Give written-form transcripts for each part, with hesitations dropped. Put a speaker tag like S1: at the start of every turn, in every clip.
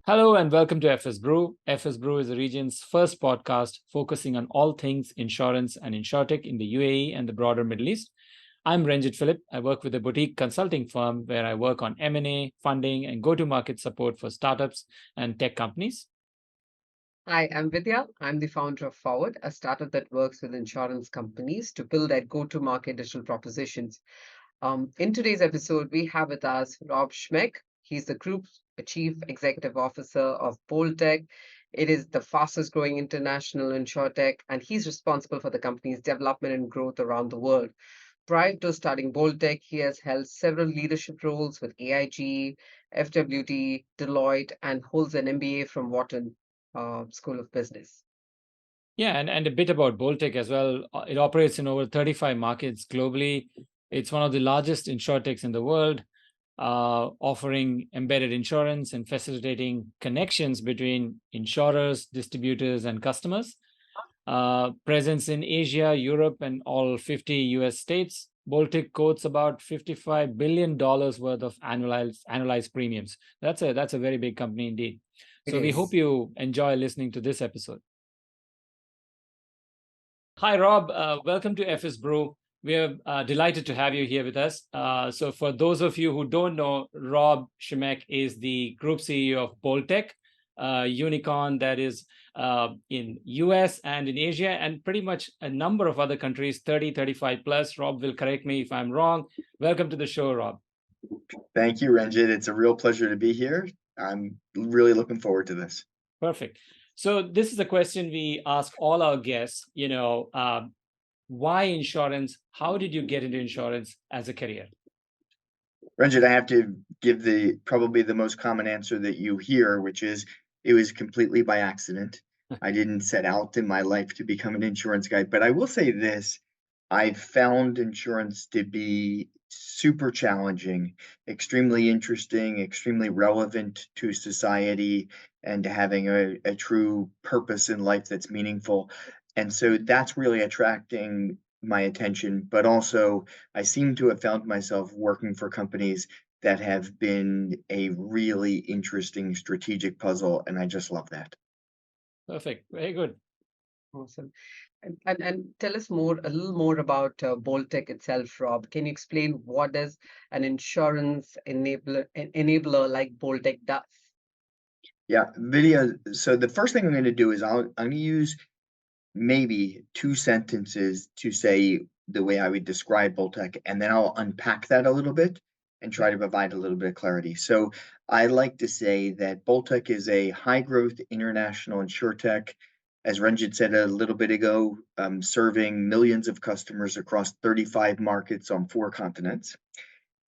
S1: Hello and welcome to FS Brew. FS Brew is the region's first podcast focusing on all things insurance and Insurtech in the UAE and the broader Middle East. I'm Ranjit Philip. I work with a boutique consulting firm where I work on M&A, funding, and go-to-market support for startups and tech companies.
S2: Hi, I'm Vidya. I'm the founder of Forward, a startup that works with insurance companies to build their go-to-market digital propositions. In today's episode, we have with us Rob Schimek. He's the Group Chief Executive Officer of BoltTech. It is the fastest growing international insurtech, and he's responsible for the company's development and growth around the world. Prior to starting BoltTech, he has held several leadership roles with AIG, FWD, Deloitte, and holds an MBA from Wharton School of Business.
S1: Yeah, and a bit about BoltTech as well. It operates in over 35 markets globally. It's one of the largest insurtechs in the world, offering embedded insurance and facilitating connections between insurers, distributors, and customers. Presence in Asia, Europe, and all 50 US states. BoltTech quotes about $55 billion worth of annualized premiums. That's a very big company indeed.
S2: It
S1: So we hope
S2: is.
S1: you enjoy listening to this episode. Hi, Rob. Welcome to FS Brew. We are delighted to have you here with us. So for those of you who don't know, Rob Schimek is the group CEO of BoltTech, a unicorn that is in US and in Asia and pretty much a number of other countries, 30, 35 plus. Rob will correct me if I'm wrong. Welcome to the show, Rob.
S3: Thank you, Ranjit. It's a real pleasure to be here. I'm really looking forward to this.
S1: Perfect. So this is a question we ask all our guests, why insurance? How did you get into insurance as a career?
S3: Ranjit, I have to give probably the most common answer that you hear, which is it was completely by accident. I didn't set out in my life to become an insurance guy, but I will say this. I found insurance to be super challenging, extremely interesting, extremely relevant to society, and to having a true purpose in life that's meaningful. And so that's really attracting my attention. But also, I seem to have found myself working for companies that have been a really interesting strategic puzzle, and I just love that.
S1: Perfect. Very good.
S2: Awesome. And tell us a little more about BoltTech itself, Rob. Can you explain what does an insurance enabler like BoltTech does?
S3: Yeah, video. So the first thing I'm going to do is I'm going to use maybe two sentences to say the way I would describe BoltTech, and then I'll unpack that a little bit and try to provide a little bit of clarity. So I like to say that BoltTech is a high growth international insurtech, as Ranjit said a little bit ago, serving millions of customers across 35 markets on 4 continents.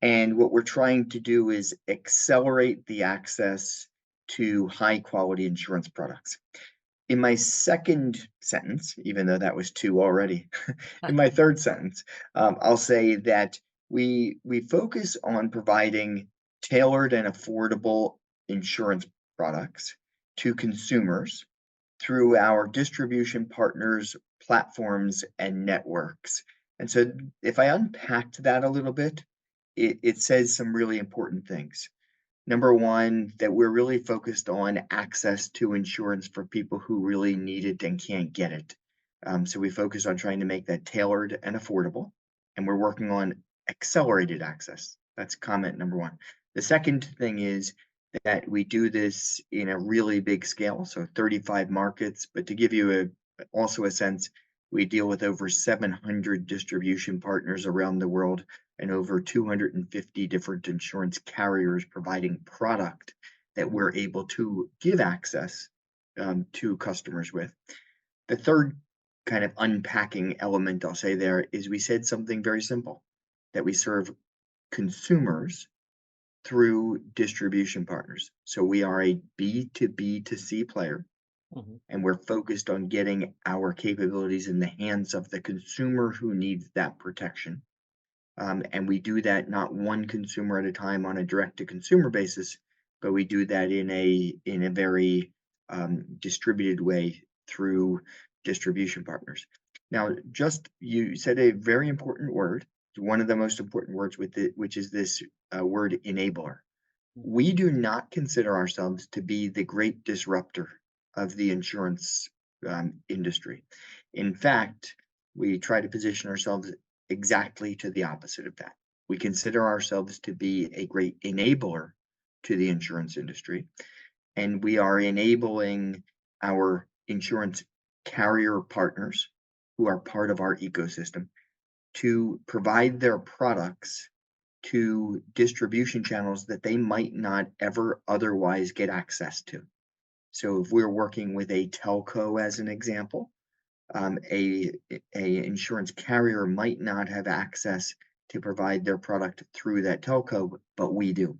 S3: And what we're trying to do is accelerate the access to high quality insurance products. In my second sentence, even though that was 2 already, in my third sentence, I'll say that we focus on providing tailored and affordable insurance products to consumers through our distribution partners, platforms, and networks. And so if I unpacked that a little bit, it says some really important things. Number one, that we're really focused on access to insurance for people who really need it and can't get it. So we focus on trying to make that tailored and affordable, and we're working on accelerated access. That's comment number one. The second thing is that we do this in a really big scale, so 35 markets. But to give you also a sense, we deal with over 700 distribution partners around the world and over 250 different insurance carriers providing product that we're able to give access to customers with. The third kind of unpacking element I'll say there is we said something very simple, that we serve consumers through distribution partners. So we are a B2B2C player, and we're focused on getting our capabilities in the hands of the consumer who needs that protection. And we do that not one consumer at a time on a direct-to-consumer basis, but we do that in a very distributed way through distribution partners. Now, you said a very important word, one of the most important words with it, which is this word enabler. We do not consider ourselves to be the great disruptor of the insurance industry. In fact, we try to position ourselves exactly to the opposite of that. We consider ourselves to be a great enabler to the insurance industry, and we are enabling our insurance carrier partners who are part of our ecosystem to provide their products to distribution channels that they might not ever otherwise get access to. So if we're working with a telco, as an example, a insurance carrier might not have access to provide their product through that telco, but we do.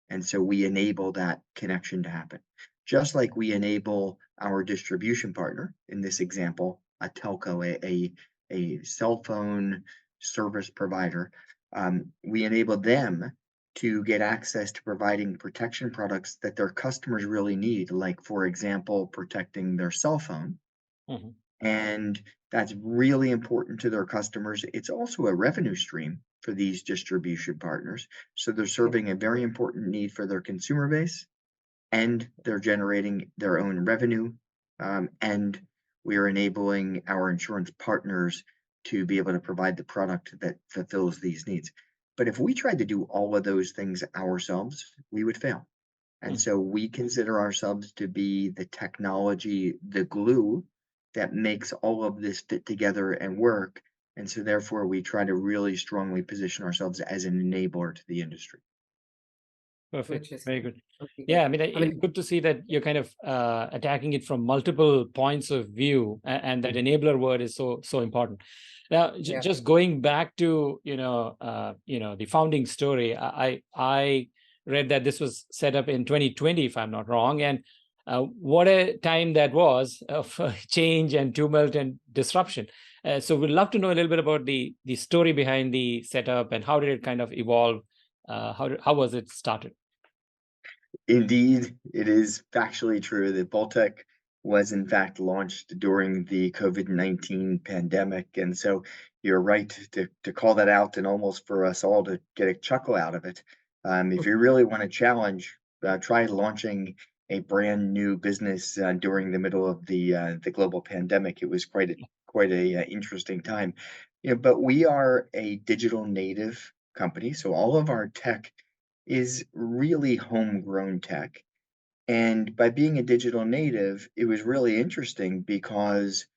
S3: And so we enable that connection to happen. Just like we enable our distribution partner, in this example, a telco, a cell phone service provider, we enable them to get access to providing protection products that their customers really need, like, for example, protecting their cell phone.
S1: Mhm.
S3: And that's really important to their customers. It's also a revenue stream for these distribution partners. So they're serving a very important need for their consumer base, and they're generating their own revenue. And we are enabling our insurance partners to be able to provide the product that fulfills these needs. But if we tried to do all of those things ourselves, we would fail. And
S1: Mhm.
S3: so we consider ourselves to be the technology, the glue that makes all of this fit together and work. And so therefore we try to really strongly position ourselves as an enabler to the industry.
S1: Perfect.
S2: Which is
S1: Very good.
S2: completely.
S1: Yeah, I mean,
S2: I mean,
S1: good to see that you're kind of attacking it from multiple points of view, and that enabler word is so important. Now,
S2: yeah.
S1: just going back to the founding story, I read that this was set up in 2020, if I'm not wrong, and what a time that was of change and tumult and disruption. So we'd love to know a little bit about the story behind the setup and how did it kind of evolve. How was it started?
S3: Indeed, it is factually true that BoltTech was in fact launched during the COVID-19 pandemic. And so you're right to call that out, and almost for us all to get a chuckle out of it. If you really want to challenge, try launching a brand new business during the middle of the global pandemic. It was quite a interesting time. But we are a digital native company, so all of our tech is really homegrown tech. And by being a digital native, it was really interesting because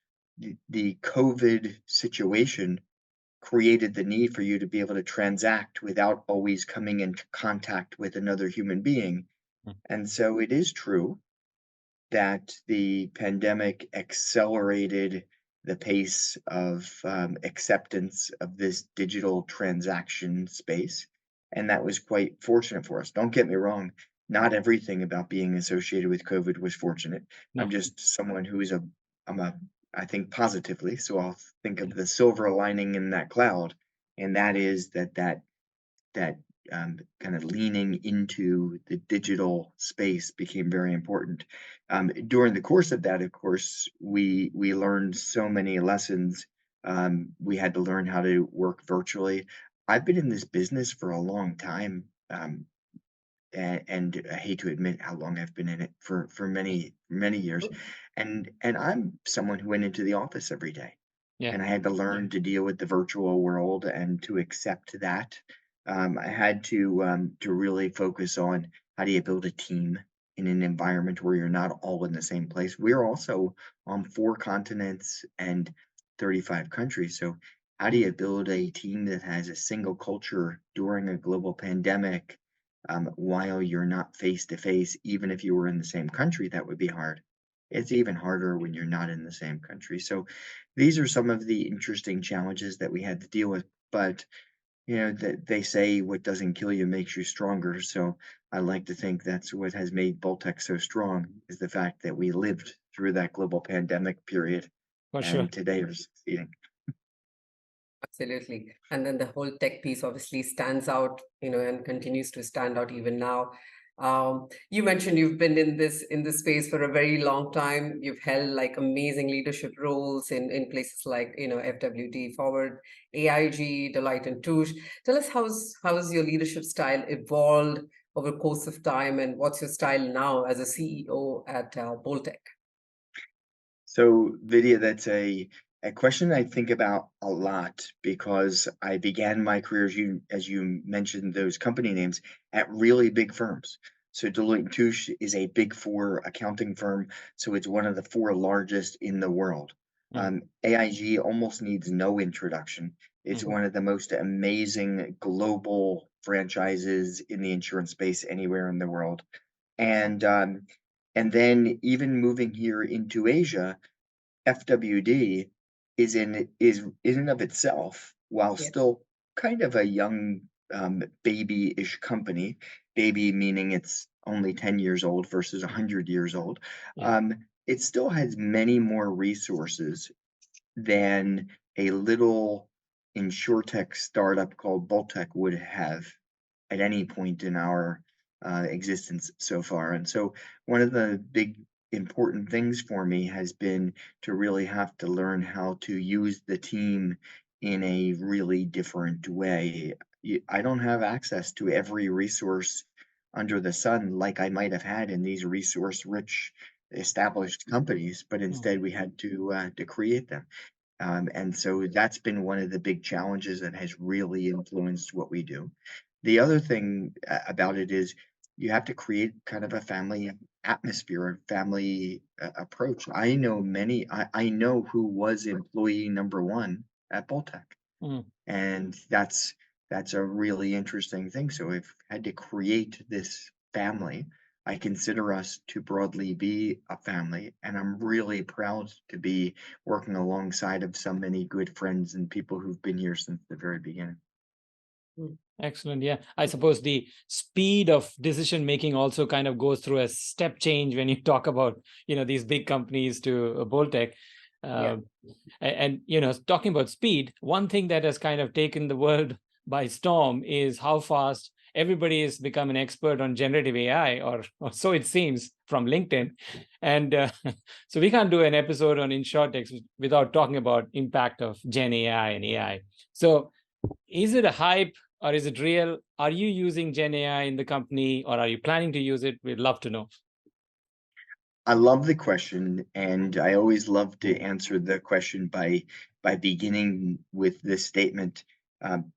S3: the COVID situation created the need for you to be able to transact without always coming into contact with another human being.
S1: Mm.
S3: And so it is true that the pandemic accelerated the pace of acceptance of this digital transaction space. And that was quite fortunate for us. Don't get me wrong, not everything about being associated with COVID was fortunate. I'm
S1: No.
S3: just someone who is I think positively. So I'll think of the silver lining in that cloud. And that is that kind of leaning into the digital space became very important. During the course of that, of course, we learned so many lessons. We had to learn how to work virtually. I've been in this business for a long time, and I hate to admit how long I've been in it for many years. And I'm someone who went into the office every day,
S1: Yeah.
S3: and I had to learn to deal with the virtual world and to accept that. I had to really focus on how do you build a team in an environment where you're not all in the same place. We're also on 4 continents and 35 countries. So how do you build a team that has a single culture during a global pandemic, while you're not face to face? Even if you were in the same country, that would be hard. It's even harder when you're not in the same country. So these are some of the interesting challenges that we had to deal with. But that they say what doesn't kill you makes you stronger. So I like to think that's what has made BoltTech so strong, is the fact that we lived through that global pandemic period,
S1: For sure.
S3: and today are succeeding.
S2: Absolutely. And then the whole tech piece obviously stands out, and continues to stand out even now. You mentioned you've been in this space for a very long time. You've held like amazing leadership roles in places like FWD, Forward, AIG, Deloitte, and Touche. Tell us how's your leadership style evolved over the course of time, and what's your style now as a CEO at BoltTech?
S3: So, Vidya, that's a question I think about a lot because I began my career, as you mentioned, those company names at really big firms. So Deloitte and Touche is a big four accounting firm, so it's one of the four largest in the world.
S1: Mm,
S3: AIG almost needs no introduction. It's
S1: mm,
S3: one of the most amazing global franchises in the insurance space anywhere in the world. And and then even moving here into Asia, FWD is in and of itself, while
S2: Yeah,
S3: still kind of a young, baby-ish company, baby meaning it's only 10 years old versus 100 years old,
S1: yeah.
S3: um, it still has many more resources than a little Insurtech startup called BoltTech would have at any point in our existence so far. And so, one of the big important things for me has been to really have to learn how to use the team in a really different way. I don't have access to every resource under the sun like I might have had in these resource rich established companies, but
S1: Mm,
S3: instead we had to create them. And so that's been one of the big challenges that has really influenced what we do. The other thing about it is you have to create kind of a family atmosphere, a family approach. I know who was employee number one at BoltTech,
S1: mm.
S3: and that's a really interesting thing. So I've had to create this family. I consider us to broadly be a family, and I'm really proud to be working alongside of so many good friends and people who've been here since the very beginning.
S2: mm,
S1: Excellent. Yeah. I suppose the speed of decision making also kind of goes through a step change when you talk about, these big companies to BoltTech.
S2: yeah,
S1: Um, and, talking about speed, one thing that has kind of taken the world by storm is how fast everybody has become an expert on generative AI, or so it seems from LinkedIn. And so we can't do an episode on InsurTech without talking about impact of Gen AI and AI. So is it a hype or is it real? Are you using Gen AI in the company or are you planning to use it? We'd love to know.
S3: I love the question, and I always love to answer the question by beginning with this statement.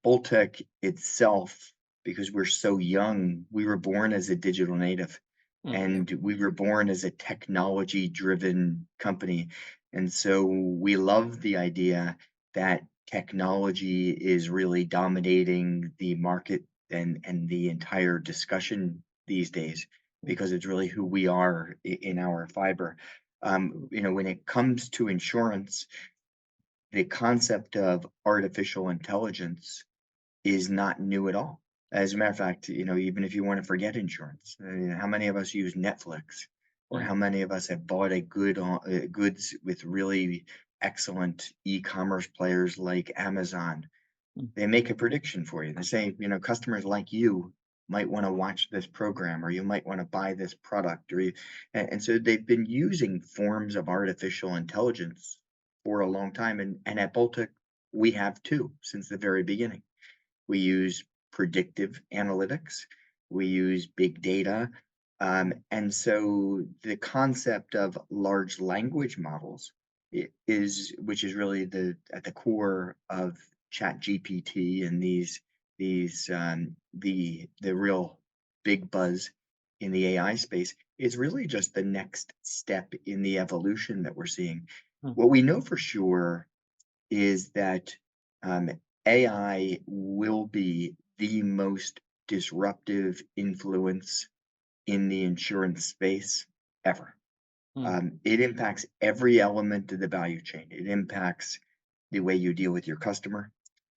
S3: Boltec itself, because we're so young, we were born as a digital native,
S1: Mm,
S2: yeah,
S3: and we were born as a technology-driven company. And so we love the idea that technology is really dominating the market and the entire discussion these days
S1: mm,
S3: because it's really who we are in our fiber. When it comes to insurance, the concept of artificial intelligence is not new at all. As a matter of fact, even if you want to forget insurance, how many of us use Netflix, or
S1: mm,
S3: how many of us have bought a goods with really excellent e-commerce players like Amazon?
S1: mm,
S3: They make a prediction for you. They say, customers like you might want to watch this program, or you might want to buy this product, and so they've been using forms of artificial intelligence for a long time. And at Baltic, we have too, since the very beginning. We use predictive analytics, we use big data. And so the concept of large language models which is really at the core of Chat GPT and the real big buzz in the AI space is really just the next step in the evolution that we're seeing.
S1: mm,
S3: What we know for sure is that um, AI will be the most disruptive influence in the insurance space ever.
S1: mm,
S3: It impacts every element of the value chain. It impacts the way you deal with your customer.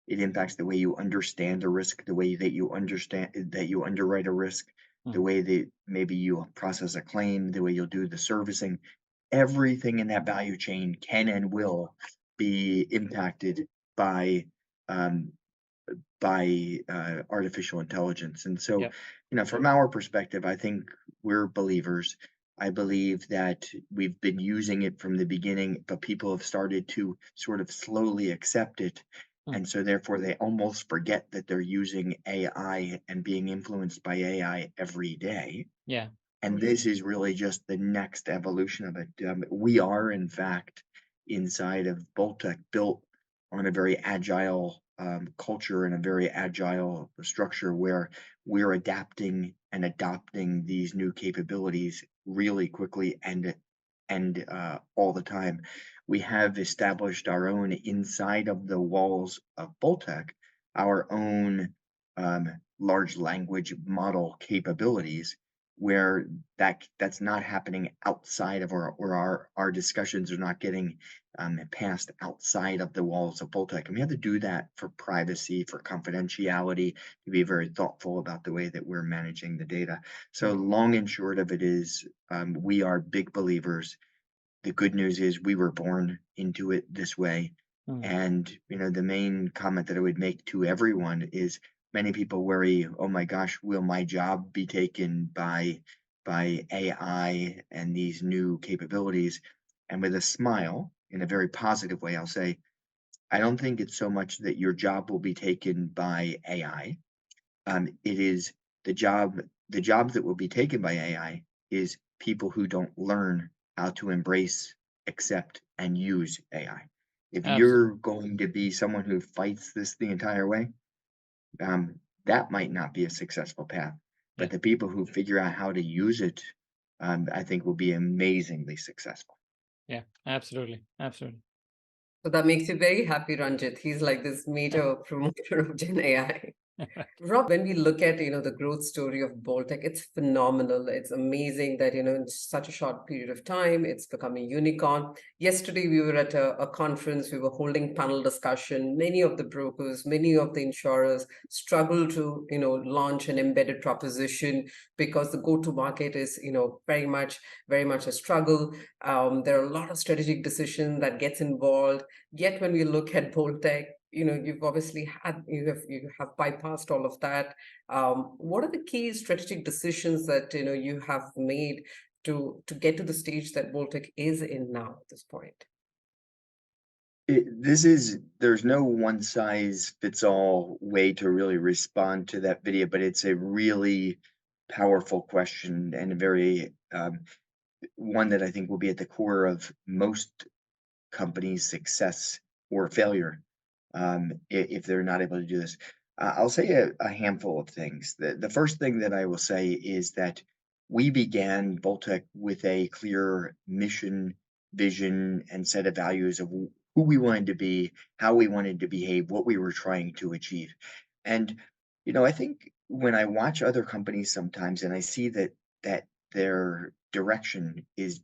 S3: It impacts the way you understand a risk, the way that you underwrite a risk, the
S1: mm.
S3: way that maybe you process a claim, the way you'll do the servicing. Everything in that value chain can and will be impacted by um, by artificial intelligence. And so,
S1: Yeah.
S3: from our perspective, I think we're believers. I believe that we've been using it from the beginning, but people have started to sort of slowly accept it.
S1: Mm.
S3: And so therefore they almost forget that they're using AI and being influenced by AI every day.
S1: Yeah.
S3: And this is really just the next evolution of it. We are, in fact, inside of BoltTech, built on a very agile culture and a very agile structure where we're adapting and adopting these new capabilities really quickly and all the time. We have established our own inside of the walls of BoltTech, our own large language model capabilities where that's not happening outside of our discussions are not getting passed outside of the walls of BoltTech. And we have to do that for privacy, for confidentiality, to be very thoughtful about the way that we're managing the data. So long and short of it is, we are big believers. The good news is we were born into it this way.
S1: Mm.
S3: And, the main comment that I would make to everyone is many people worry, oh my gosh, will my job be taken by AI and these new capabilities? And with a smile, in a very positive way, I'll say, I don't think it's so much that your job will be taken by AI. It is the jobs that will be taken by AI is people who don't learn how to embrace, accept, and use AI. If you're
S1: Absolutely.
S3: going to be someone who fights this the entire way, that might not be a successful path.
S1: Yeah.
S3: But the people who figure out how to use it, I think will be amazingly successful.
S1: Yeah. Absolutely. Absolutely.
S2: So that makes you very happy, Ranjit. He's like this major promoter of Gen AI. Rob, when we look at, the growth story of BoltTech, it's phenomenal. It's amazing that, in such a short period of time, it's become a unicorn. Yesterday, we were at a conference, we were holding panel discussion. Many of the brokers, many of the insurers struggle to, launch an embedded proposition because the go-to market is, very much a struggle. There are a lot of strategic decision that gets involved. Yet when we look at BoltTech, you've obviously you have bypassed all of that. What are the key strategic decisions that you have made to get to the stage that BoltTech is in now at this point?
S3: There's no one size fits all way to really respond to that video, but it's a really powerful question and a very one that I think will be at the core of most companies' success or failure, if they're not able to do this. I'll say a handful of things. The first thing that I will say is that we began BoltTech with a clear mission, vision, and set of values of who we wanted to be, how we wanted to behave, what we were trying to achieve. And, I think when I watch other companies sometimes and I see that their direction is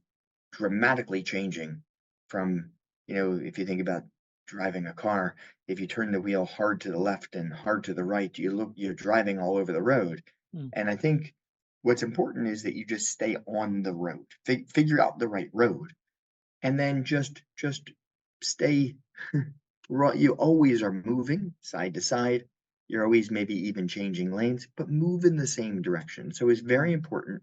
S3: dramatically changing from, if you think about driving a car, if you turn the wheel hard to the left and hard to the right, you're driving all over the road.
S1: Mm.
S3: And I think what's important is that you just stay on the road, figure out the right road, and then just stay right. You always are moving side to side. You're always maybe even changing lanes, but move in the same direction. So it's very important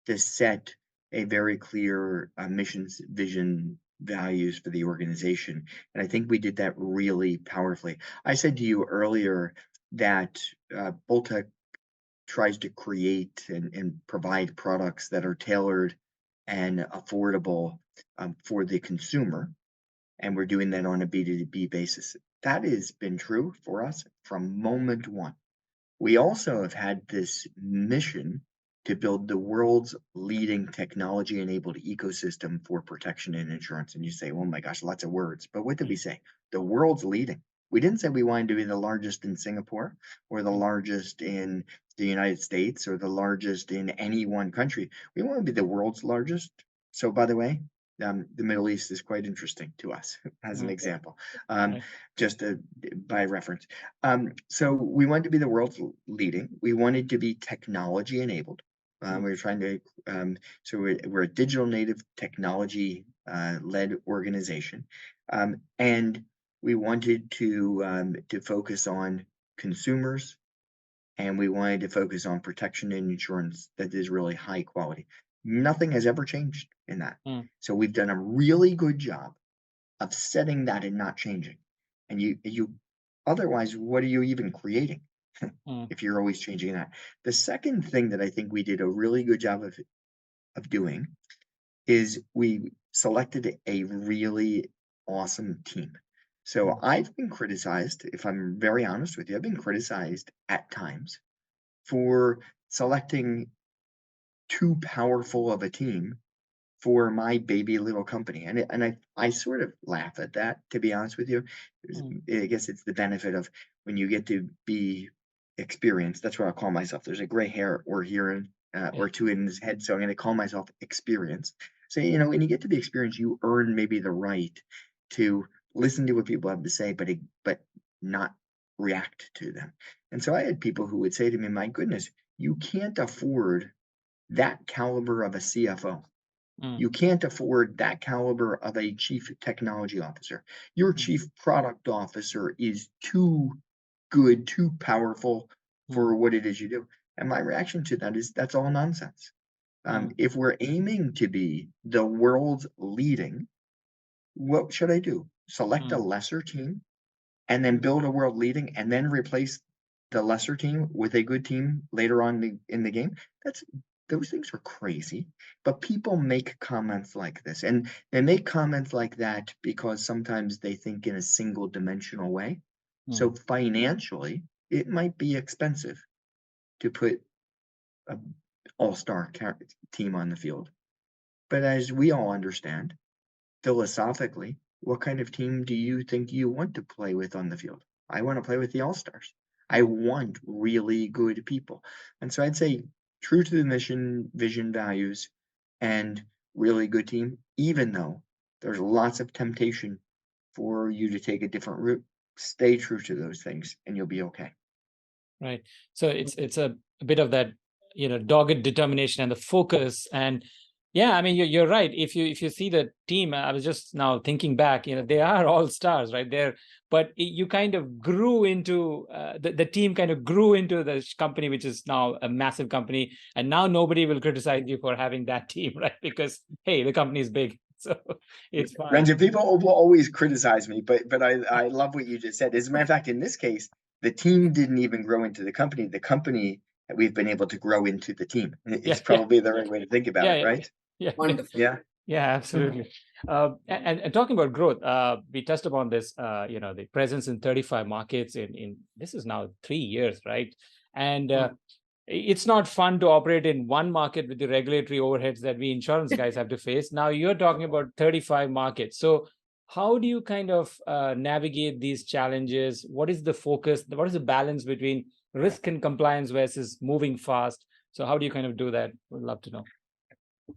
S3: to set a very clear missions, vision, values for the organization. And I think we did that really powerfully. I said to you earlier that BoltTech tries to create and provide products that are tailored and affordable for the consumer. And we're doing that on a B2B basis. That has been true for us from moment one. We also have had this mission to build the world's leading technology-enabled ecosystem for protection and insurance. And you say, oh my gosh, lots of words. But what did we say? The world's leading. We didn't say we wanted to be the largest in Singapore or the largest in the United States or the largest in any one country. We want to be the world's largest. So by the way, the Middle East is quite interesting to us as an example,
S1: Right.
S3: just by reference. So we wanted to be the world's leading. We wanted to be technology enabled. We were trying to, so we're a digital native technology led organization. And we wanted to focus on consumers, and we wanted to focus on protection and insurance that is really high quality. Nothing has ever changed in that. So we've done a really good job of setting that and not changing. And you otherwise, what are you even creating if you're always changing that? The second thing that I think we did a really good job of doing is we selected a really awesome team. So I've been criticized, if I'm very honest with you, I've been criticized at times for selecting too powerful of a team for my baby little company. And I sort of laugh at that, to be honest with you. I guess it's the benefit of when you get to be experienced. That's what I'll call myself. There's a gray hair or here or two in his head, so I'm going to call myself experienced. So when you get to be experienced, you earn maybe the right to listen to what people have to say, but not react to them. And so I had people who would say to me, "My goodness, you can't afford that caliber of a CFO. You can't afford that caliber of a chief technology officer. Your chief product officer is too good, too powerful for what it is you do." And my reaction to that is that's all nonsense. If we're aiming to be the world's leading, what should I do? Select a lesser team and then build a world leading and then replace the lesser team with a good team later on in the game? Those things are crazy, but people make comments like this, and they make comments like that because sometimes they think in a single dimensional way. So financially, it might be expensive to put an all-star team on the field. But as we all understand, philosophically, what kind of team do you think you want to play with on the field? I want to play with the all-stars. I want really good people. And so I'd say true to the mission, vision, values, and really good team, even though there's lots of temptation for you to take a different route, stay true to those things and you'll be okay.
S1: Right. So it's a bit of that, dogged determination and the focus. And yeah, I mean, you're right. If you see the team, I was just now thinking back, they are all stars right there, but you kind of grew into the team kind of grew into the company, which is now a massive company. And now nobody will criticize you for having that team, right? Because, hey, the company is big. So it's fine.
S3: Renzo, people will always criticize me, but I love what you just said. As a matter of fact, in this case, the team didn't even grow into the company. The company that we've been able to grow into the team. It's probably the right way to think about it, right?
S1: Yeah.
S2: Wonderful.
S3: Yeah.
S1: Yeah, absolutely. And talking about growth, we touched upon this, the presence in 35 markets in this is now 3 years, right? And it's not fun to operate in one market with the regulatory overheads that we insurance guys have to face. Now you're talking about 35 markets. So how do you kind of navigate these challenges? What is the focus? What is the balance between risk and compliance versus moving fast? So how do you kind of do that? Would love to know.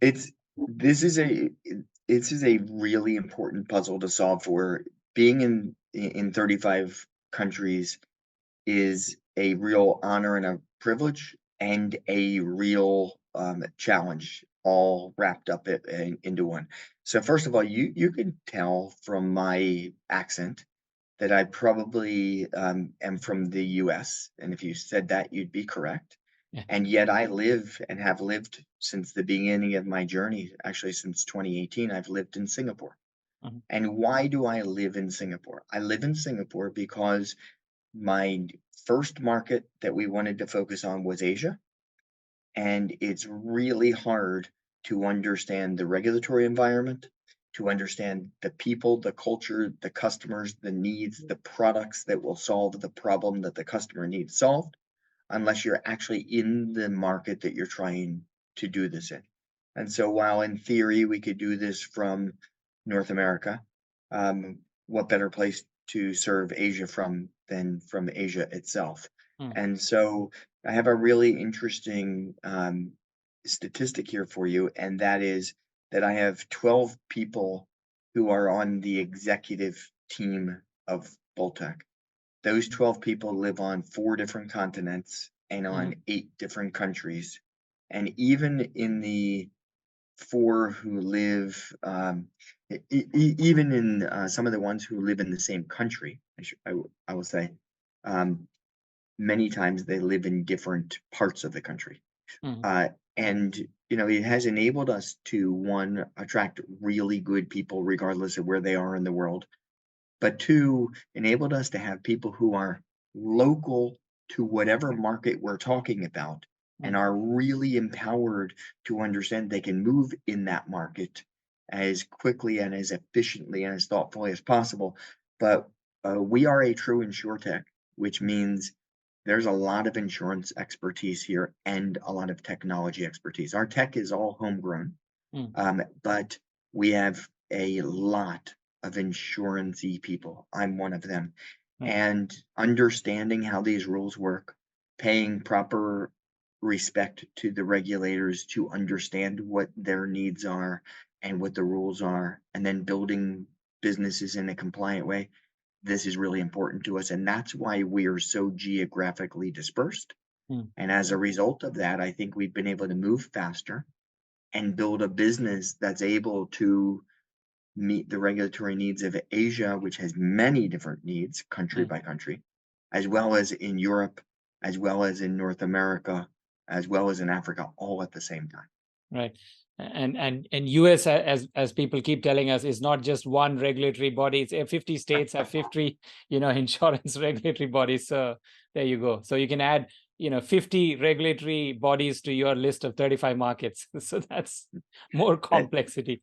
S3: This is a really important puzzle to solve for. Being in 35 countries is a real honor and a privilege and a real challenge, all wrapped up into one. So first of all, you can tell from my accent that I probably am from the US, and if you said that, you'd be correct.
S1: Yeah.
S3: And yet I live and have lived since the beginning of my journey, actually since 2018, I've lived in Singapore. And why do I live in Singapore? I live in Singapore because my first market that we wanted to focus on was Asia. And it's really hard to understand the regulatory environment, to understand the people, the culture, the customers, the needs, the products that will solve the problem that the customer needs solved, unless you're actually in the market that you're trying to do this in. And so while in theory we could do this from North America, what better place to serve Asia from than from Asia itself? And so I have a really interesting statistic here for you, and that is that I have 12 people who are on the executive team of BoltTech. Those 12 people live on 4 different continents and on 8 different countries. And even in the 4 who live, even in some of the ones who live in the same country, I will say, many times they live in different parts of the country.
S1: Mhm.
S3: And it has enabled us to, one, attract really good people regardless of where they are in the world, but two, enabled us to have people who are local to whatever market we're talking about and
S1: Mm.
S3: are really empowered to understand they can move in that market as quickly and as efficiently and as thoughtfully as possible. But we are a true Insurtech, which means there's a lot of insurance expertise here and a lot of technology expertise. Our tech is all homegrown,
S1: Mm.
S3: but we have a lot of insurance-y people. I'm one of them.
S1: Right.
S3: And understanding how these rules work, paying proper respect to the regulators to understand what their needs are and what the rules are, and then building businesses in a compliant way. This is really important to us, and that's why we are so geographically dispersed.
S1: Mm.
S3: And as a result of that, I think we've been able to move faster and build a business that's able to meet the regulatory needs of Asia, which has many different needs, country
S1: Mm.
S3: by country, as well as in Europe, as well as in North America, as well as in Africa, all at the same time.
S1: Right. And US, as people keep telling us, is not just one regulatory body. It's 50 states have 50, insurance regulatory bodies. So there you go. So you can add, 50 regulatory bodies to your list of 35 markets. So that's more
S3: That
S1: complexity.
S3: it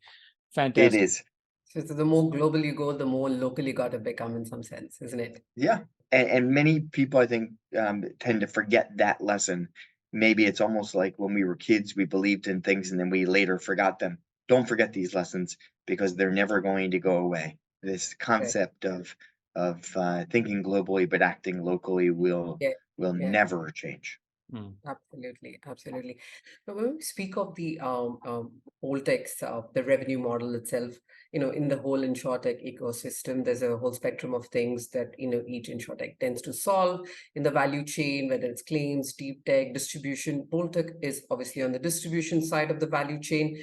S1: Fantastic.
S3: is.
S2: So the more global you go, the more local you got to become in some sense, isn't it?
S3: Yeah. And many people, I think, tend to forget that lesson. Maybe it's almost like when we were kids, we believed in things and then we later forgot them. Don't forget these lessons because they're never going to go away. This
S2: Right.
S3: concept of thinking globally but acting locally will
S2: Yeah. Yeah.
S3: never change.
S1: Mm.
S2: Absolutely, absolutely. Now, when we speak of the BoltTech's the revenue model itself, in the whole InsurTech ecosystem, there's a whole spectrum of things that each InsurTech tends to solve in the value chain, whether it's claims, deep tech, distribution. BoltTech is obviously on the distribution side of the value chain.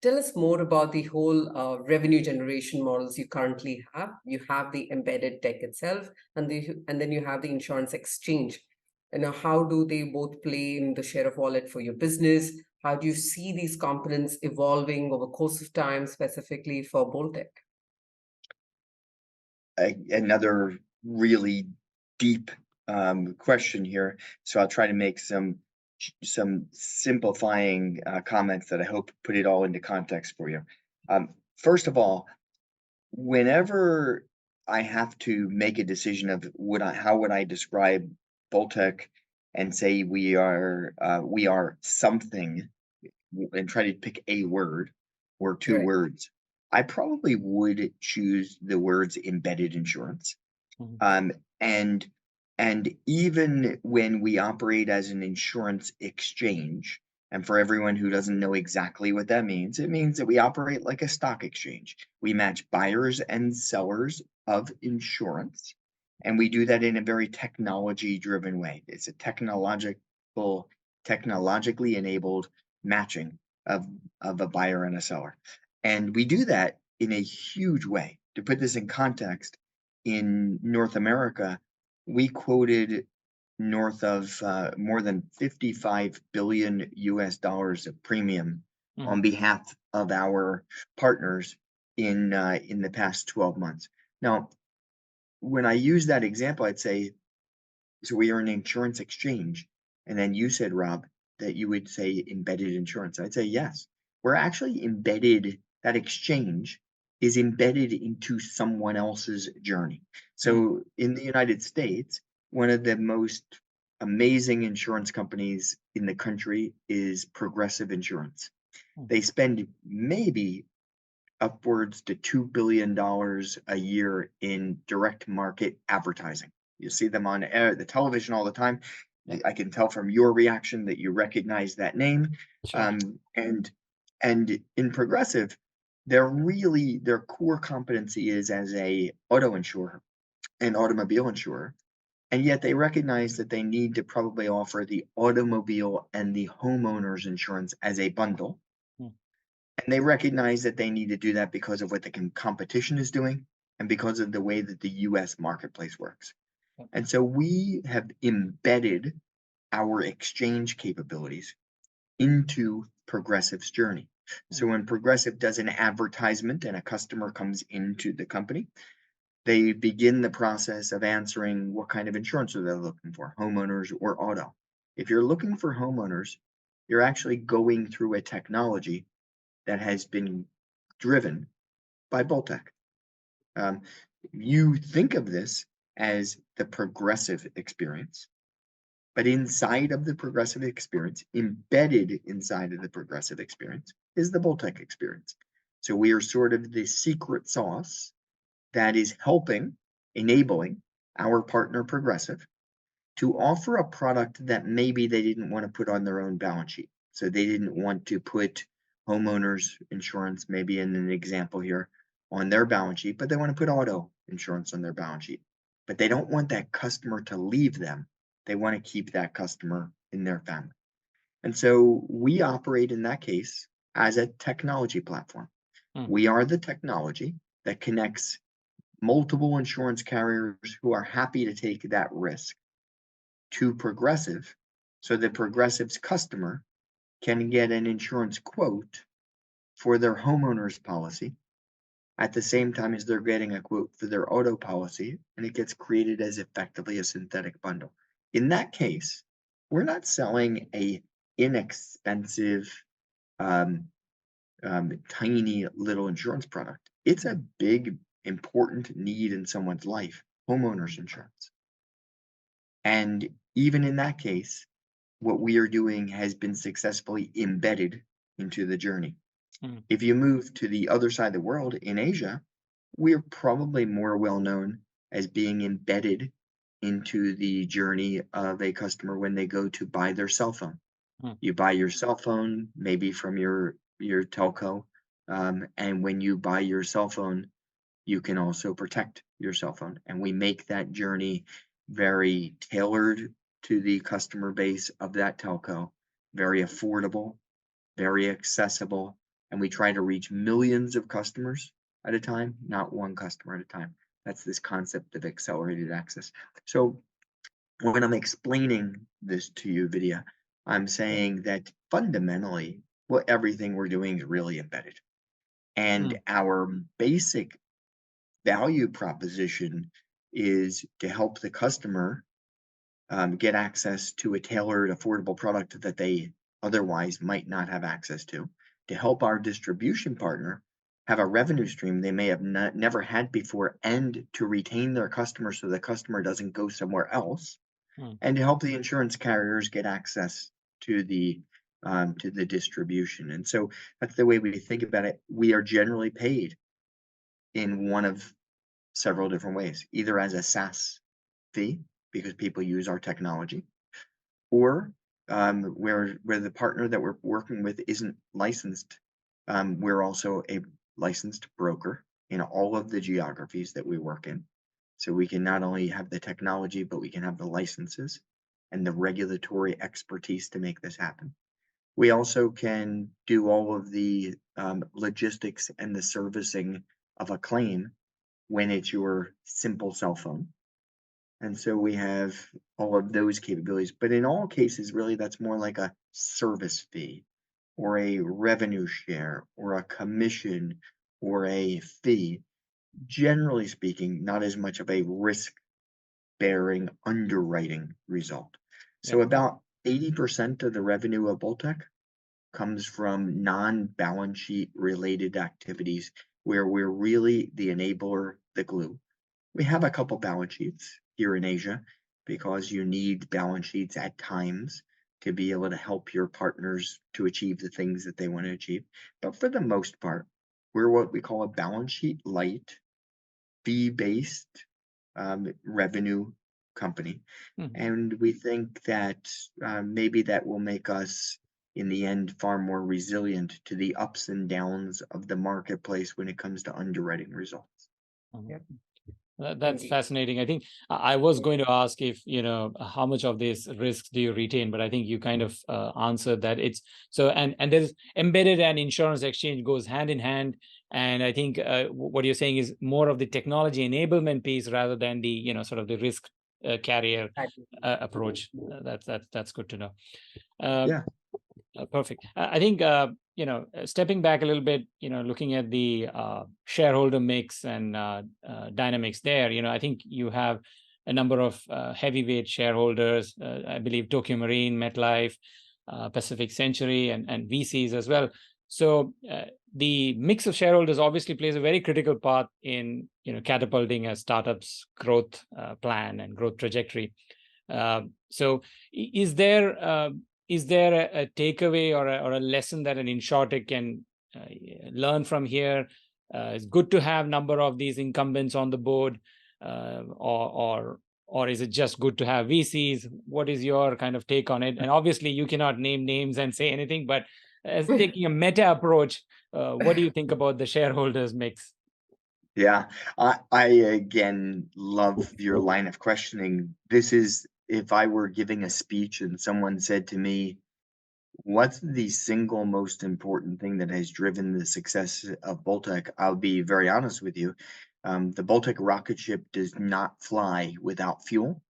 S2: Tell us more about the whole revenue generation models you currently have. You have the embedded tech itself, and then you have the insurance exchange. And now, how do they both play in the share of wallet for your business? How do you see these components evolving over course of time, specifically for BoltTech?
S3: Another really deep question here. So I'll try to make some simplifying comments that I hope put it all into context for you. First of all, whenever I have to make a decision of how would I describe BoltTech and say we are something and try to pick a word or two
S2: Right.
S3: words, I probably would choose the words embedded insurance.
S1: Mhm.
S3: Um, and even when we operate as an insurance exchange, and for everyone who doesn't know exactly what that means, it means that we operate like a stock exchange. We match buyers and sellers of insurance, and we do that in a very technology-driven way. It's a technologically enabled matching of a buyer and a seller. And we do that in a huge way. To put this in context, in North America, we quoted north of more than 55 billion US dollars of premium on
S1: Mhm.
S3: behalf of our partners in the past 12 months. Now, when I use that example, I'd say, so we are an insurance exchange. And then you said, Rob, that you would say embedded insurance. I'd say yes. We're actually embedded, that exchange is embedded into someone else's journey.
S1: Mm.
S3: So in the United States, one of the most amazing insurance companies in the country is Progressive Insurance.
S1: Mm.
S3: They spend maybe upwards to $2 billion a year in direct market advertising. You see them on the television all the time. I can tell from your reaction that you recognize that name.
S1: Sure.
S3: And in Progressive, their core competency is as a auto insurer, an automobile insurer, and yet they recognize that they need to probably offer the automobile and the homeowners insurance as a bundle.
S1: Mm.
S3: And they recognize that they need to do that because of what the competition is doing and because of the way that the US marketplace works. And so we have embedded our exchange capabilities into Progressive's journey. So when Progressive does an advertisement and a customer comes into the company, they begin the process of answering what kind of insurance are they looking for, homeowners or auto. If you're looking for homeowners, you're actually going through a technology that has been driven by BoltTech. You think of this as the Progressive experience, but inside of the Progressive experience, embedded inside of the Progressive experience, is the BoltTech experience. So we are sort of the secret sauce that is helping, enabling our partner Progressive to offer a product that maybe they didn't want to put on their own balance sheet. So they didn't want to put homeowners insurance, maybe in an example here, on their balance sheet, but they want to put auto insurance on their balance sheet. But they don't want that customer to leave them. They want to keep that customer in their family. And so we operate in that case as a technology platform. We are the technology that connects multiple insurance carriers who are happy to take that risk to Progressive, so that Progressive's customer can get an insurance quote for their homeowner's policy at the same time as they're getting a quote for their auto policy, and it gets created as effectively a synthetic bundle. In that case, we're not selling a inexpensive, tiny little insurance product. It's a big, important need in someone's life, homeowners insurance. And even in that case, what we are doing has been successfully embedded into the journey. If you move to the other side of the world, in Asia, we're probably more well known as being embedded into the journey of a customer when they go to buy their cell phone. You buy your cell phone, maybe from your telco, and when you buy your cell phone, you can also protect your cell phone. And we make that journey very tailored to the customer base of that telco, very affordable, very accessible, and we try to reach millions of customers at a time, not one customer at a time. That's this concept of accelerated access. So when I'm explaining this to you, Vidya, I'm saying that fundamentally, everything we're doing is really embedded. And our basic value proposition is to help the customer get access to a tailored, affordable product that they otherwise might not have access to help our distribution partner have a revenue stream they may have never had before, and to retain their customer so the customer doesn't go somewhere else, and to help the insurance carriers get access to the distribution. And so that's the way we think about it. We are generally paid in one of several different ways, either as a SaaS fee because people use our technology, or where the partner that we're working with isn't licensed. We're also a licensed broker in all of the geographies that we work in. So we can not only have the technology, but we can have the licenses and the regulatory expertise to make this happen. We also can do all of the logistics and the servicing of a claim when it's your simple cell phone. And so we have all of those capabilities. But in all cases, really, that's more like a service fee or a revenue share or a commission or a fee. Generally speaking, not as much of a risk-bearing underwriting result. So about 80% of the revenue of BoltTech comes from non-balance sheet related activities where we're really the enabler, the glue. We have a couple balance sheets here in Asia because you need balance sheets at times to be able to help your partners to achieve the things that they want to achieve. But for the most part, we're what we call a balance sheet light, fee-based revenue company. And we think that maybe that will make us, in the end, far more resilient to the ups and downs of the marketplace when it comes to underwriting results.
S1: That's fascinating. I think I was going to ask if, how much of this risks do you retain, but I think you kind of answered that. It's so, and there's embedded and insurance exchange goes hand in hand. And I think what you're saying is more of the technology enablement piece rather than the, sort of the risk carrier
S2: Exactly.
S1: approach. That's good to know.
S3: Yeah.
S1: Perfect. I think stepping back a little bit, looking at the shareholder mix and dynamics there. I think you have a number of heavyweight shareholders. I believe Tokyo Marine, MetLife, Pacific Century, and VCs as well. So the mix of shareholders obviously plays a very critical part in catapulting a startup's growth plan and growth trajectory. So is there a takeaway or a lesson that an insurtech can learn from here? It's good to have number of these incumbents on the board, or is it just good to have VCs? What is your kind of take on it? And obviously, you cannot name names and say anything, but as taking a meta approach, what do you think about the shareholders mix?
S3: Yeah, I again love your line of questioning. This is, if I were giving a speech and someone said to me, what's the single most important thing that has driven the success of BoltTech? I'll be very honest with you. The BoltTech rocket ship does not fly without fuel.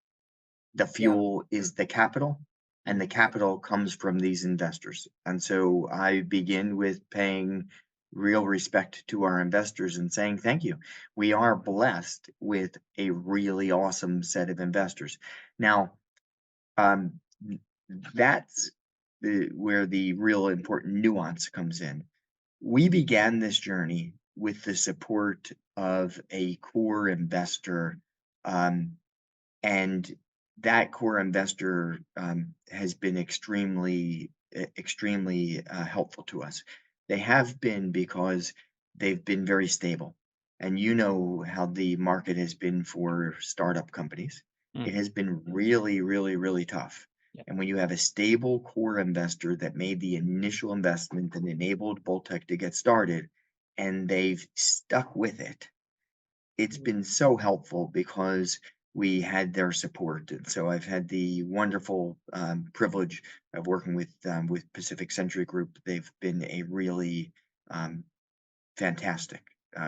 S3: The fuel is the capital, and the capital comes from these investors. And so I begin with paying real respect to our investors and saying thank you. We are blessed with a really awesome set of investors. Now, um, that's where the real important nuance comes in. We began this journey with the support of a core investor, and that core investor has been extremely helpful to us. They have been because they've been very stable. And you know how the market has been for startup companies. It has been really, really, really tough.
S1: Yeah.
S3: And when you have a stable core investor that made the initial investment that enabled BoltTech to get started, and they've stuck with it, it's been so helpful because we had their support. And so I've had the wonderful privilege of working with Pacific Century Group. They've been a really fantastic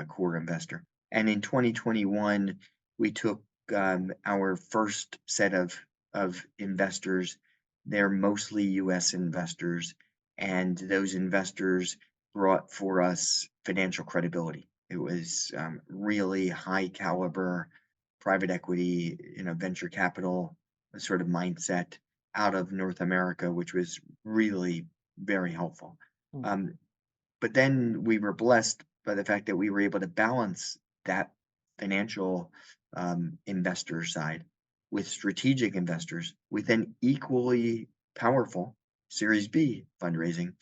S3: core investor. And in 2021, we took our first set of investors. They're mostly U.S. investors, and those investors brought for us financial credibility. It was really high caliber private equity, venture capital sort of mindset out of North America, which was really very helpful. But then we were blessed by the fact that we were able to balance that financial investor side with strategic investors with an equally powerful Series B fundraising.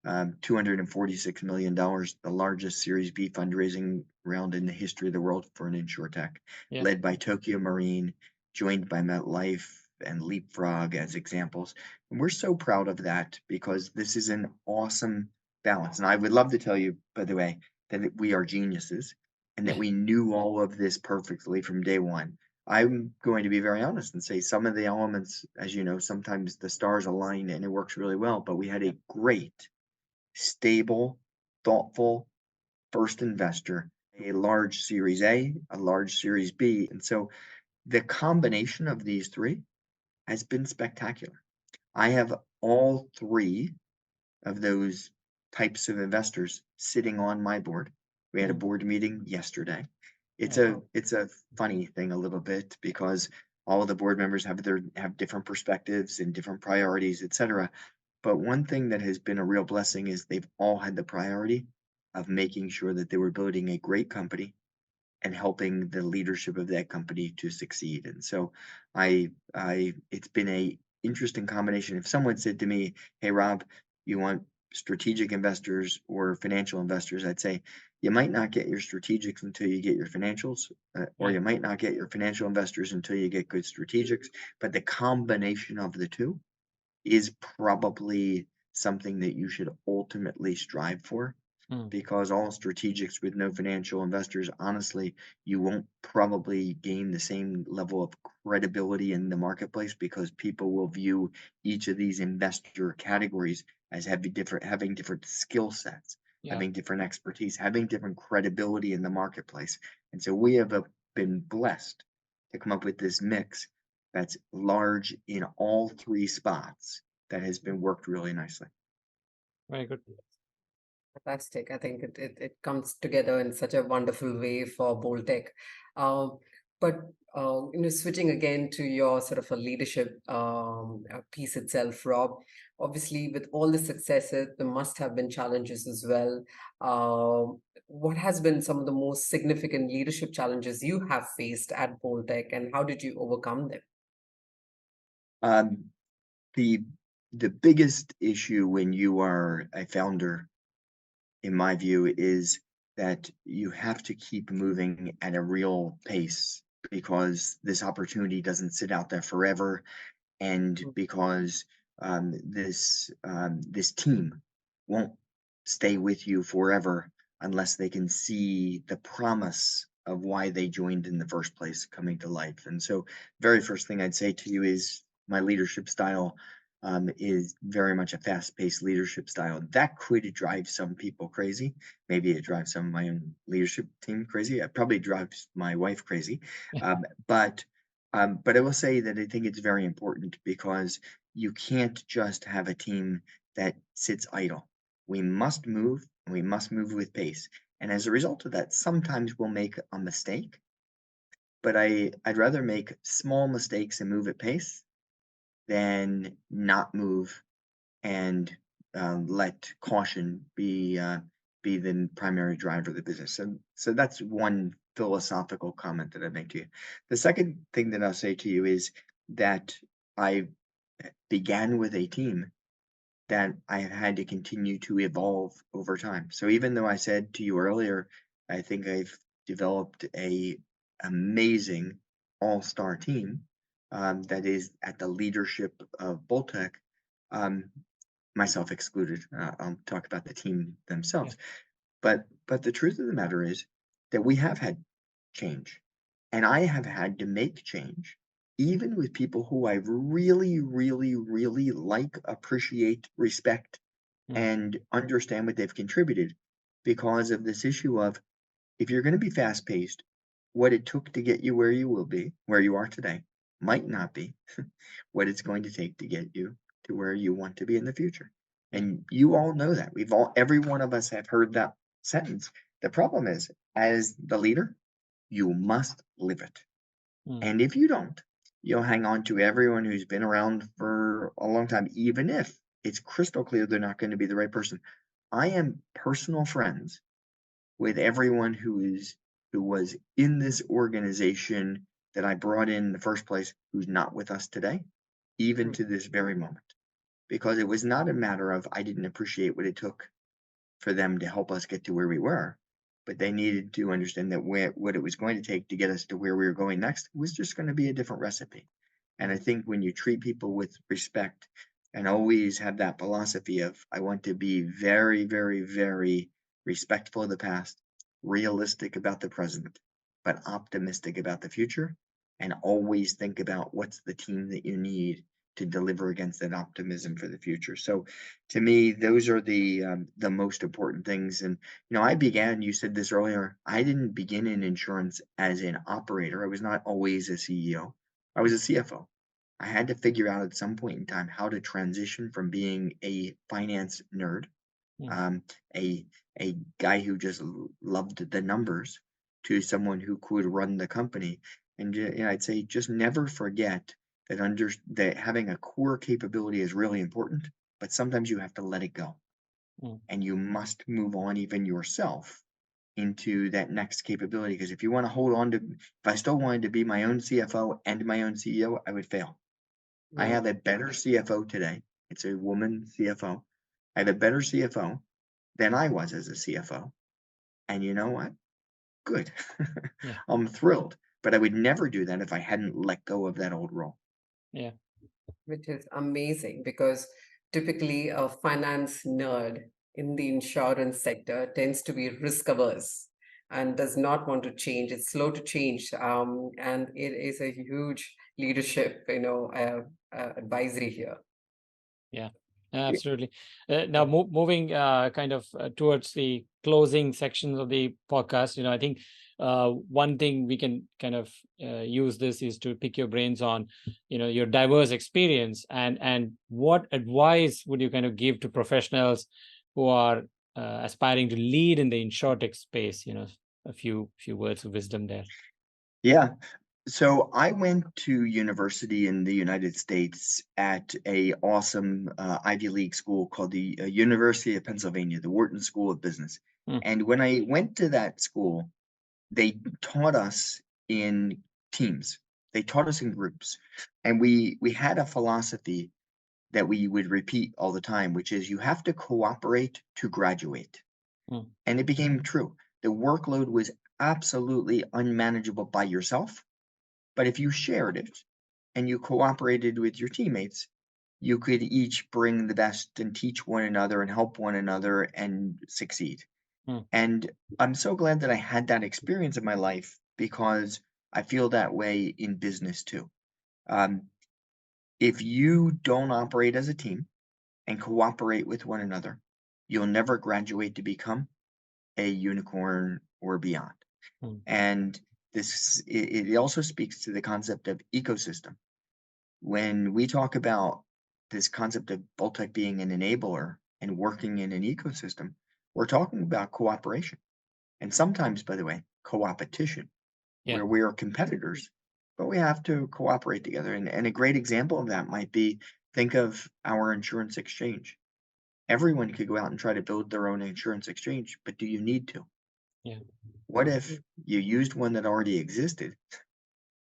S3: $246 million, the largest Series B fundraising round in the history of the world for an Insurtech, led by Tokyo Marine, joined by MetLife and Leapfrog as examples. And we're so proud of that because this is an awesome balance. And I would love to tell you, by the way, that we are geniuses and that we knew all of this perfectly from day one. I'm going to be very honest and say some of the elements, as you know, sometimes the stars align and it works really well, but we had a great, stable, thoughtful first investor, a large Series A, a large Series B. And so the combination of these three has been spectacular. I have all three of those types of investors sitting on my board. We had a board meeting yesterday. It's a funny thing a little bit because all of the board members have different perspectives and different priorities, etc. But one thing that has been a real blessing is they've all had the priority of making sure that they were building a great company and helping the leadership of that company to succeed. And so it's been a interesting combination. If someone said to me, "Hey Rob, you want strategic investors or financial investors?" I'd say you might not get your strategics until you get your financials, or you might not get your financial investors until you get good strategics. But the combination of the two is probably something that you should ultimately strive for, because all strategics with no financial investors, honestly, you won't probably gain the same level of credibility in the marketplace because people will view each of these investor categories as having different skill sets, having different expertise, having different credibility in the marketplace. And so we have been blessed to come up with this mix that's large in all three spots that has been worked really nicely.
S1: Very good.
S2: Fantastic. I think it comes together in such a wonderful way for BoltTech. Um, but switching again to your sort of a leadership piece itself, Rob. Obviously, with all the successes, there must have been challenges as well. What has been some of the most significant leadership challenges you have faced at BoltTech, and how did you overcome them?
S3: Um, the the biggest issue when you are a founder, in my view, is that you have to keep moving at a real pace because this opportunity doesn't sit out there forever, and because this team won't stay with you forever unless they can see the promise of why they joined in the first place coming to life. And so, very first thing I'd say to you is my leadership style is very much a fast-paced leadership style. That could drive some people crazy. Maybe it drives some of my own leadership team crazy. It probably drives my wife crazy. Um, but but I will say that I think it's very important because you can't just have a team that sits idle. We must move, and we must move with pace. And as a result of that, sometimes we'll make a mistake, but I'd rather make small mistakes and move at pace than not move and let caution be the primary driver of the business. So that's one philosophical comment that I make to you. The second thing that I'll say to you is that I began with a team that I have had to continue to evolve over time. So even though I said to you earlier, I think I've developed a amazing all-star team that is at the leadership of BoltTech, um, myself excluded. I'll talk about the team
S1: Yeah.
S3: themselves. But the truth of the matter is that we have had change, and I have had to make change, even with people who I really, really, really like, appreciate, respect,
S1: Mm.
S3: and understand what they've contributed, because of this issue of if you're going to be fast paced, what it took to get you where you will be, where you are today, might not be what it's going to take to get you to where you want to be in the future.
S1: Yeah.
S3: And you all know that. Every one of us have heard that sentence. The problem is, as the leader, you must live it.
S1: Mm.
S3: And if you don't, you'll hang on to everyone who's been around for a long time, even if it's crystal clear they're not going to be the right person. I am personal friends with everyone who was in this organization that I brought in the first place, who's not with us today, even to this very moment, because it was not a matter of I didn't appreciate what it took for them to help us get to where we were, but they needed to understand that what it was going to take to get us to where we were going next was just going to be a different recipe. And I think when you treat people with respect and always have that philosophy of, I want to be very, very, very respectful of the past, realistic about the present, but optimistic about the future, and always think about what's the team that you need to deliver against that optimism for the future. So to me, those are the most important things. And I began, you said this earlier, I didn't begin in insurance as an operator. I was not always a CEO. I was a CFO. I had to figure out at some point in time how to transition from being a finance nerd,
S1: Mm.
S3: a guy who just loved the numbers, to someone who could run the company. And I'd say just never forget that having a core capability is really important, but sometimes you have to let it go,
S1: Mm.
S3: and you must move on even yourself into that next capability. Because if I still wanted to be my own CFO and my own CEO, I would fail. I have a better CFO today. It's a woman CFO. I have a better CFO than I was as a CFO. And you know what? Good.
S1: Yeah.
S3: I'm thrilled. But I would never do that if I hadn't let go of that old role.
S1: Yeah.
S2: Which is amazing because typically a finance nerd in the insurance sector tends to be risk averse and does not want to change. It's slow to change, and it is a huge leadership, advisory here.
S1: Yeah. Absolutely. Now, moving kind of towards the closing sections of the podcast, I think one thing we can kind of use this is to pick your brains on, your diverse experience and what advice would you kind of give to professionals who are aspiring to lead in the insurtech space? A few words of wisdom there.
S3: Yeah. So I went to university in the United States at a awesome Ivy League school called the University of Pennsylvania, the Wharton School of Business.
S1: Hmm.
S3: And when I went to that school, they taught us in teams. They taught us in groups. And we had a philosophy that we would repeat all the time, which is you have to cooperate to graduate.
S1: Hmm.
S3: And it became true. The workload was absolutely unmanageable by yourself. But if you shared it and you cooperated with your teammates, you could each bring the best and teach one another and help one another and succeed.
S1: Hmm.
S3: And I'm so glad that I had that experience in my life because I feel that way in business too. If you don't operate as a team and cooperate with one another, you'll never graduate to become a unicorn or beyond.
S1: Hmm.
S3: And it also speaks to the concept of ecosystem. When we talk about this concept of BoltTech being an enabler and working in an ecosystem, we're talking about cooperation. And sometimes, by the way, co-opetition,
S1: Yeah.
S3: where we are competitors, but we have to cooperate together. And a great example of that might be, think of our insurance exchange. Everyone could go out and try to build their own insurance exchange, but do you need to?
S1: Yeah.
S3: What if you used one that already existed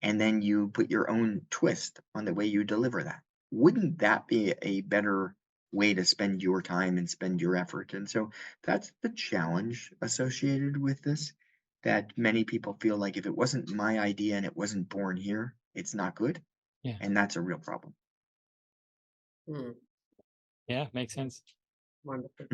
S3: and then you put your own twist on the way you deliver that? Wouldn't that be a better way to spend your time and spend your effort? And so that's the challenge associated with this, that many people feel like if it wasn't my idea and it wasn't born here, it's not good.
S1: Yeah.
S3: And that's a real problem.
S1: Yeah, makes sense.
S2: Wonderful.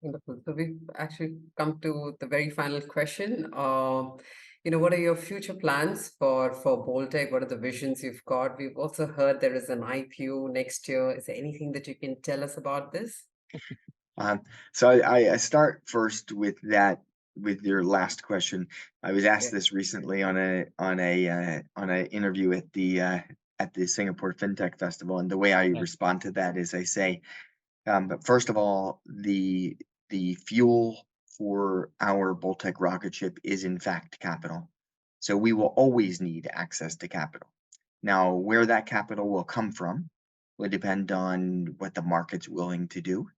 S2: Wonderful. So we've actually come to the very final question. What are your future plans for BoltTech? What are the visions you've got? We've also heard there is an IPO next year. Is there anything that you can tell us about this?
S3: So I start first with that, with your last question. I was asked
S2: Yeah.
S3: this recently on a interview at the Singapore FinTech Festival, and the way I
S1: Yeah.
S3: respond to that is I say, but first of all, the fuel for our BoltTech rocket ship is in fact capital. So we will always need access to capital. Now, where that capital will come from will depend on what the market's willing to do.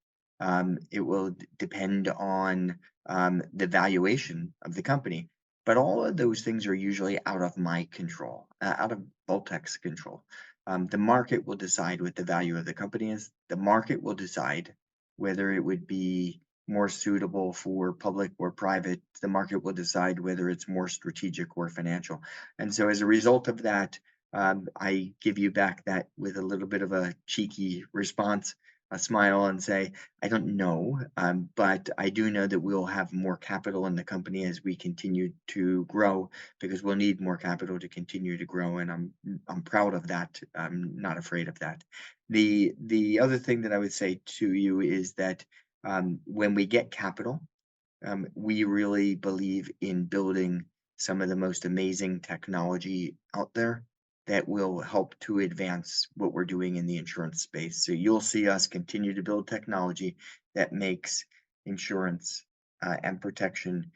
S3: It will depend on the valuation of the company. But all of those things are usually out of my control, out of BoltTech's control. The market will decide what the value of the company is. The market will decide whether it would be more suitable for public or private. The market will decide whether it's more strategic or financial. And so as a result of that, I give you back that with a little bit of a cheeky response, a smile, and say, I don't know, but I do know that we'll have more capital in the company as we continue to grow, because we'll need more capital to continue to grow, and I'm proud of that. I'm not afraid of that. The other thing that I would say to you is that when we get capital, we really believe in building some of the most amazing technology out there that will help to advance what we're doing in the insurance space. So you'll see us continue to build technology that makes insurance and protection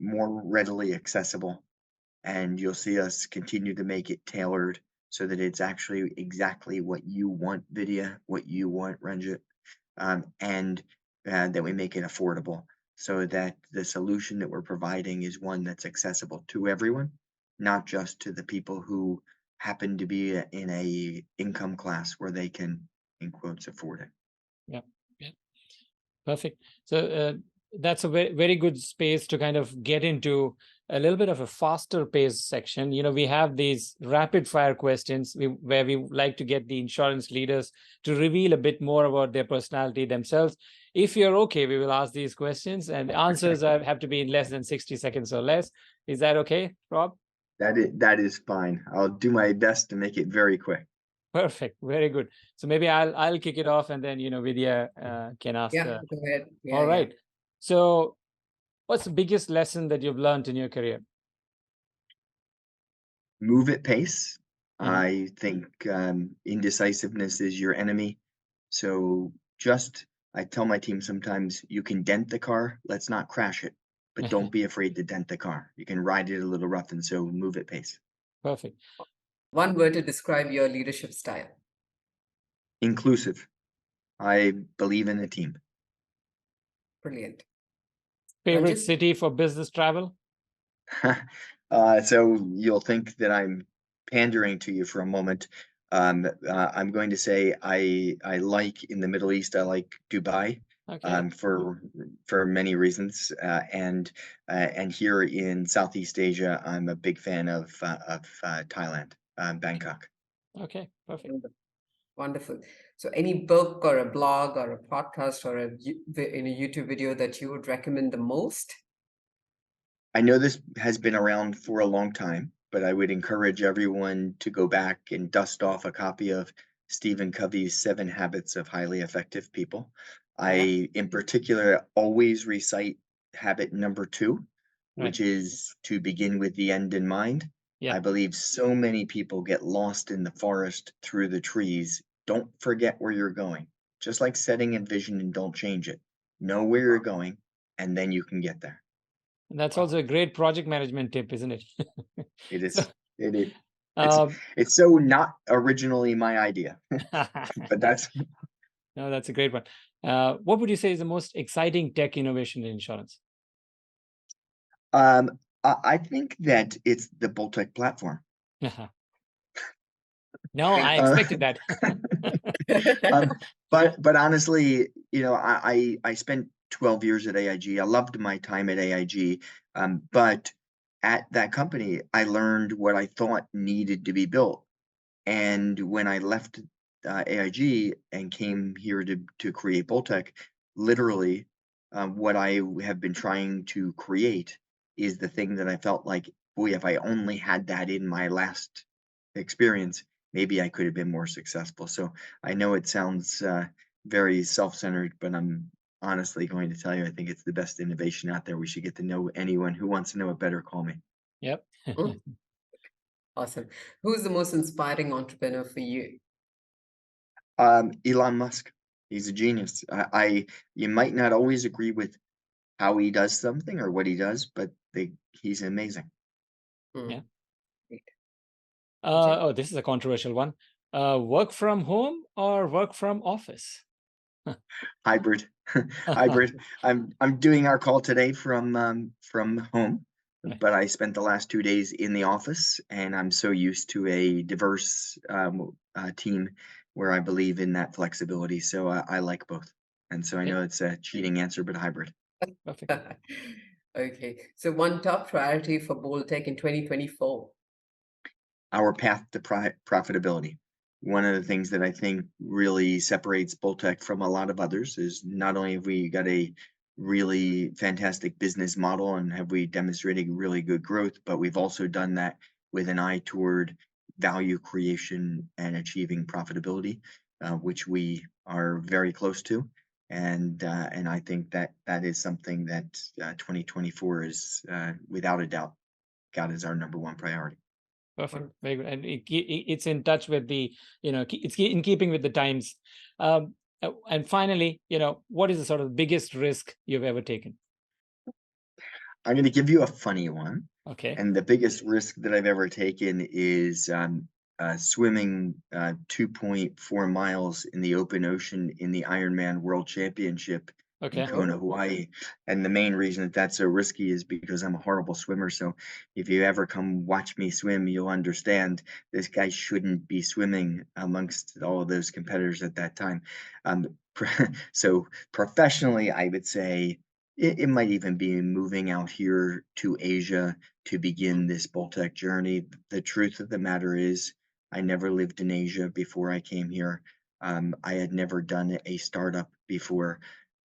S3: more readily accessible. And you'll see us continue to make it tailored so that it's actually exactly what you want, Vidya, what you want, Ranjit, and that we make it affordable, so that the solution that we're providing is one that's accessible to everyone, not just to the people who happen to be in a income class where they can, in quotes, afford it.
S1: Yeah. Perfect. So that's a very, very good space to kind of get into a little bit of a faster paced section. We have these rapid fire questions where we like to get the insurance leaders to reveal a bit more about their personality themselves. If you're okay, we will ask these questions, and the answers have to be in less than 60 seconds or less. Is that okay, Rob?
S3: That is fine. I'll do my best to make it very quick.
S1: Perfect. Very good. So maybe I'll kick it off, and then Vidya can ask.
S2: Yeah, go ahead. Yeah,
S1: All
S2: yeah.
S1: right. So, what's the biggest lesson that you've learned in your career?
S3: Move at pace.
S1: Mhm.
S3: I think indecisiveness is your enemy. So I tell my team sometimes, you can dent the car, let's not crash it, but don't be afraid to dent the car. You can ride it a little rough, and so move at pace.
S1: Perfect.
S2: One word to describe your leadership style.
S3: Inclusive. I believe in a team.
S2: Brilliant.
S1: Favorite
S2: Ranjan?
S1: city for business travel?
S3: So you'll think that I'm pandering to you for a moment. I'm going to say I like in the Middle East. I like Dubai
S1: Okay.
S3: for many reasons, and here in Southeast Asia, I'm a big fan of Thailand, Bangkok.
S1: Okay. Perfect.
S2: Wonderful. So, any book or a blog or a podcast or in a YouTube video that you would recommend the most?
S3: I know this has been around for a long time, but I would encourage everyone to go back and dust off a copy of Stephen Covey's 7 Habits of Highly Effective People.
S1: Yeah.
S3: I, in particular, always recite habit number 2,
S1: Right.
S3: which is to begin with the end in mind.
S1: Yeah.
S3: I believe so many people get lost in the forest through the trees. Don't forget where you're going. Just like setting a vision and don't change it. Know where you're going, and then you can get there.
S1: And that's
S2: Wow.
S1: also a great project management tip, isn't it?
S3: It
S1: So,
S3: is. It is.
S1: um,
S3: It's so not originally my idea, but that's
S1: no, that's a great one. What would you say is the most exciting tech innovation in insurance?
S3: I think that it's the BoltTech platform.
S1: No, I
S3: Uh,
S1: expected that.
S3: um, but honestly, I spent 12 years at AIG. I loved my time at AIG, but at that company, I learned what I thought needed to be built. And when I left AIG and came here to create BoltTech, literally, what I have been trying to create is the thing that I felt like, boy, if I only had that in my last experience, maybe I could have been more successful. So I know it sounds very self-centered, but I'm honestly going to tell you, I think it's the best innovation out there. We should get to know anyone who wants to know it better. Call me.
S1: Yep.
S2: Mm, awesome. Who's the most inspiring entrepreneur for you?
S3: Elon Musk. He's a genius. You might not always agree with how he does something or what he does, but he's amazing.
S1: Yeah.
S2: Mm, great. Ranjan?
S1: Oh, this is a controversial one. Work from home or work from office?
S3: Hybrid, hybrid. I'm doing our call today from home,
S1: Right.
S3: but I spent the last 2 days in the office, and I'm so used to a diverse team where I believe in that flexibility. So I like both, and so I
S1: Okay.
S3: know it's a cheating answer, but hybrid.
S1: Perfect.
S2: Okay. So, one top priority for BoltTech in 2024.
S3: Our path to profitability. One of the things that I think really separates BoltTech from a lot of others is not only have we got a really fantastic business model and have we demonstrated really good growth, but we've also done that with an eye toward value creation and achieving profitability, which we are very close to. And I think that is something that 2024 is without a doubt got as our number 1 priority.
S1: Perfect. Very good. And it's in touch with it's in keeping with the times. And finally, what is the sort of biggest risk you've ever taken?
S3: I'm going to give you a funny one.
S1: Okay.
S3: And the biggest risk that I've ever taken is swimming 2.4 miles in the open ocean in the Ironman World Championship in
S1: Okay.
S3: Kona,
S2: Oh,
S3: Hawaii. And the main reason that that's so risky is because I'm a horrible swimmer. So if you ever come watch me swim, you'll understand this guy shouldn't be swimming amongst all of those competitors at that time. Um, so professionally, I would say it might even be moving out here to Asia to begin this BoltTech journey. The truth of the matter is, I never lived in Asia before I came here. I had never done a startup before,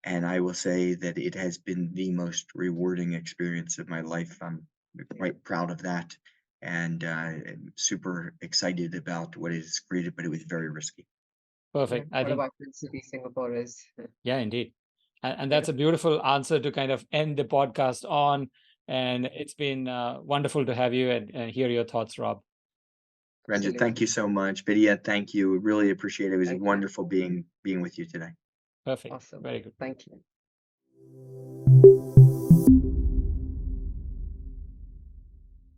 S3: and I will say that it has been the most rewarding experience of my life. I'm quite proud of that. and I'm super excited about what it's created, but it was very risky.
S2: Yeah.
S1: Perfect. I
S2: What
S1: think,
S2: about Twin City, Singapore is?
S1: yeah, indeed. And
S2: Yeah.
S1: that's a beautiful answer to kind of end the podcast on. And it's been wonderful to have you and hear your thoughts, Rob.
S3: Ranjit, thank
S2: Absolutely.
S3: you so much. Vidya, thank you. Really appreciate it. It was
S2: Thank you.
S3: wonderful being with you today.
S1: Perfect.
S2: Awesome.
S1: Very good.
S2: Thank you.